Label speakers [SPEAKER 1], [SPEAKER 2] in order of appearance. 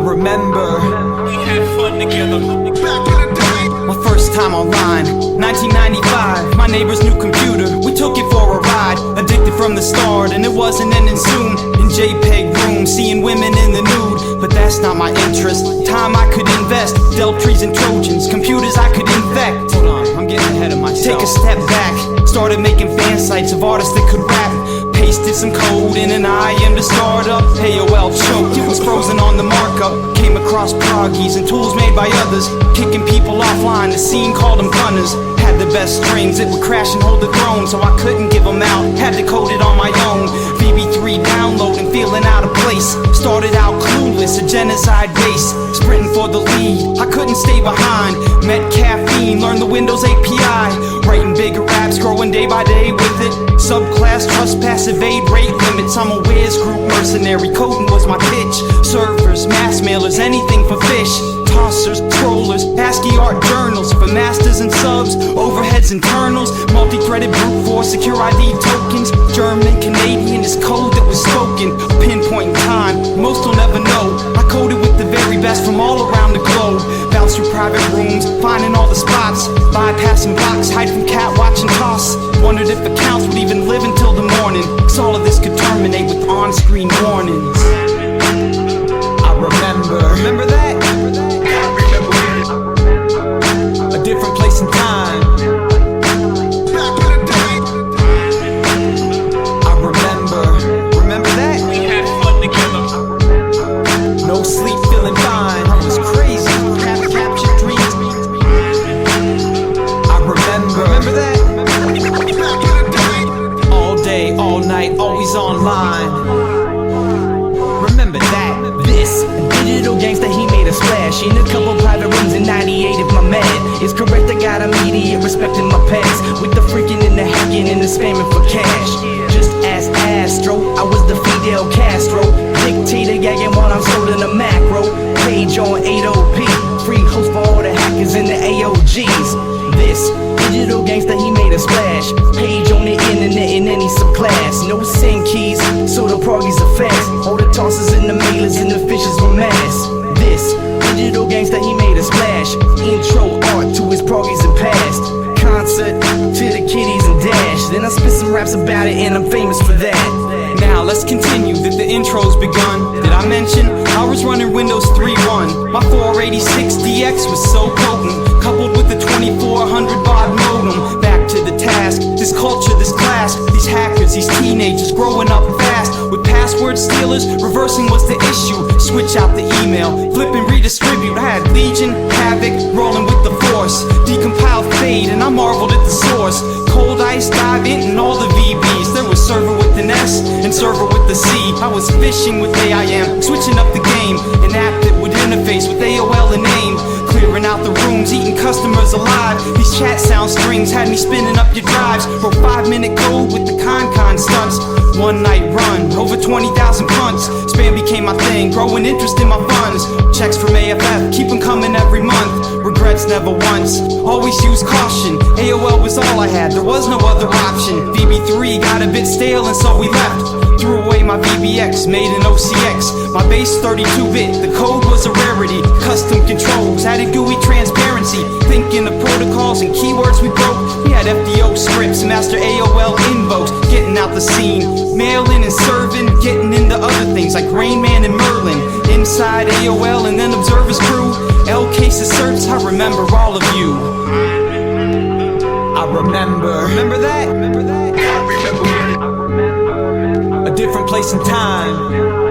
[SPEAKER 1] remember
[SPEAKER 2] we had fun together. Back in the day.
[SPEAKER 1] my first time online, 1995, my neighbor's new computer. We took it for a ride, addicted from the start, and it wasn't ending soon. In JPEG rooms, seeing women in the nude, but that's not my interest. Time I could invest, Deltries and Trojans, computers I could infect. Hold on, I'm getting ahead of myself. Take a step back, started making fan sites of artists that could rap. Pasted some code in an IM to start up. AOL choked, it was frozen on the markup. Came across proggies and tools made by others, kicking people offline, the scene called them gunners. Had the best strings, it would crash and hold the throne, so I couldn't give them out, had to code it on my own. VB3 downloading, feeling out of place. Started out clueless, a genocide base, sprinting for the lead, I couldn't stay behind. Met caffeine, learned the Windows API, writing bigger raps, growing day by day with it. Subclass, trespass, evade rate limits. I'm a whiz group mercenary, coding was my pitch. Servers, mass mailers, anything for fish. Tossers, scrollers, ASCII art journals for masters and subs, overheads, internals, multi-threaded brute force, secure ID tokens. German, Canadian is code that was spoken. A pinpoint in time, most will never know. I coded with the very best from all around the globe. Bounce through private rooms, finding all the spots, bypassing blocks, hide from cat watch and toss. Wondered if accounts would even live until the morning, cause all of this could terminate with on-screen warnings. I remember that? A different place and time.
[SPEAKER 2] Back in the day.
[SPEAKER 1] I remember that?
[SPEAKER 2] We had fun together.
[SPEAKER 1] No sleep, feeling fine. I was crazy, captured dreams. I remember that?
[SPEAKER 2] Back in the day.
[SPEAKER 1] All day, all night, always online. Remember that?
[SPEAKER 3] This digital gangsta, he made a splash in a couple private rooms in 98. If my math is correct, I got immediate respect in my past, with the freaking and the hacking and the spamming for cash. Just as Astro, I was the Fidel Castro, dictator gagging while I'm sold a macro. Page on 8OP, free host for all the hackers and the AOGs. This digital gangsta, he made a splash. Page on the internet in any subclass. No send keys, so the proggies are fast. All the tossers and the mailers and the fishes were mass. This digital gangsta, he made a splash. Intro art to his proggies and past. Concert to the kiddies and dash. Then I spit some raps about it and I'm famous for that.
[SPEAKER 1] Now let's continue that the intro's begun. Did I mention I was running Windows 3.1? My 486DX was so potent, coupled with the 2400 baud modem. Back to the task, this culture, this class, these hackers, these teenagers growing up fast. With password stealers, reversing was the issue. Switch out the email, flip and redistribute. I had Legion, Havoc, rolling with the force. Decompile, fade, and I marveled at the source. Cold ice, dive in, and all the VBs. There was server with an S and server with the C. I was fishing with AIM, switching up the game. An app that would interface with AOL and AIM. Clearing out the rooms, eating customers alive. These chat sound strings had me spinning up your drives. Wrote 5-minute code with the con stunts. One night run, over 20,000 punts. Spam became my thing, growing interest in my funds. Checks from AFF, keep them coming every month. Regrets never once, always use caution. AOL was all I had, there was no other option. VB3 got a bit stale and so we left. Threw away my VBX, made an OCX. My base 32-bit, the code was a rarity. Custom controls, added GUI transparency. Thinking of protocols and keywords we broke. We had FDO scripts, master AOL invokes. Getting out the scene, mailing and serving. Getting into other things like Rain Man and Merlin. Inside AOL and then Observer's crew. L cases search, I remember all of you. I remember that? A different place and time.